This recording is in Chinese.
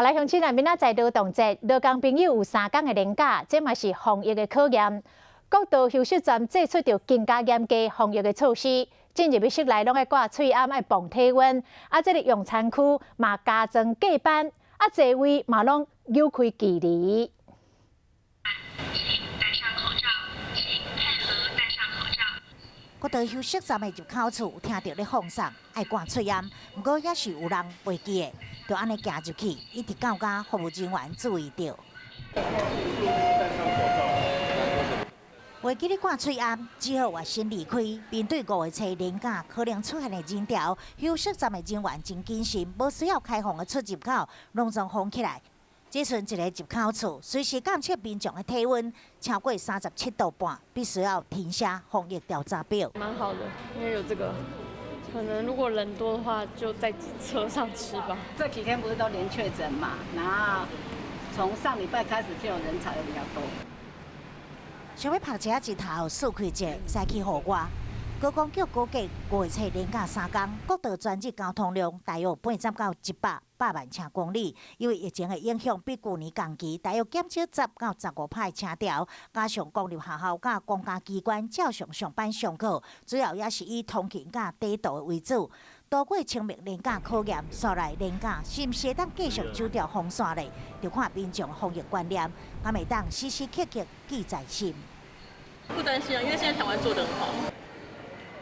后来乡亲啊，明仔载劳动节，劳工朋友有3天的年假，这嘛是防疫的考验。各道休息站祭出着更加严格防疫的措施，进入室内拢要挂喙暗，爱磅体温。这个用餐区嘛加装隔板，座位嘛拢有开距离。 各道休息站的入口处听到咧放送，爱挂喙暗，不过也是有人袂记的，就安尼行入去，一直到甲服务人员注意到。袂记咧挂喙暗，只好换先离开。面对5月初年假可能出现的人潮，休息站的人员真谨慎，无需要开放的出入口，拢总封起来。 只剩一个入口处，随时监测民众的体温超过37度半，必须要停下防疫调查表。蛮好的，因为有这个，可能如果人多的话，就在车上吃吧。这几天不是都连确诊嘛，然后从上礼拜开始就有人潮也比较多。想要拍车一头速开者，使去户外。 高公局估计5月初连假3天，国道全日交通量大约80到100万车公里。因为疫情的影响，比去年同期大约减少10到15%车条。加上公立学校甲公家机关照常上班上课，主要也是以通勤甲低度为主。度过清明连假考验，煞来连假是毋是会当继续走条封线咧？就看民众防疫观念，敢会当时时刻刻记在心。不担心啊，因为现在台湾做得很好。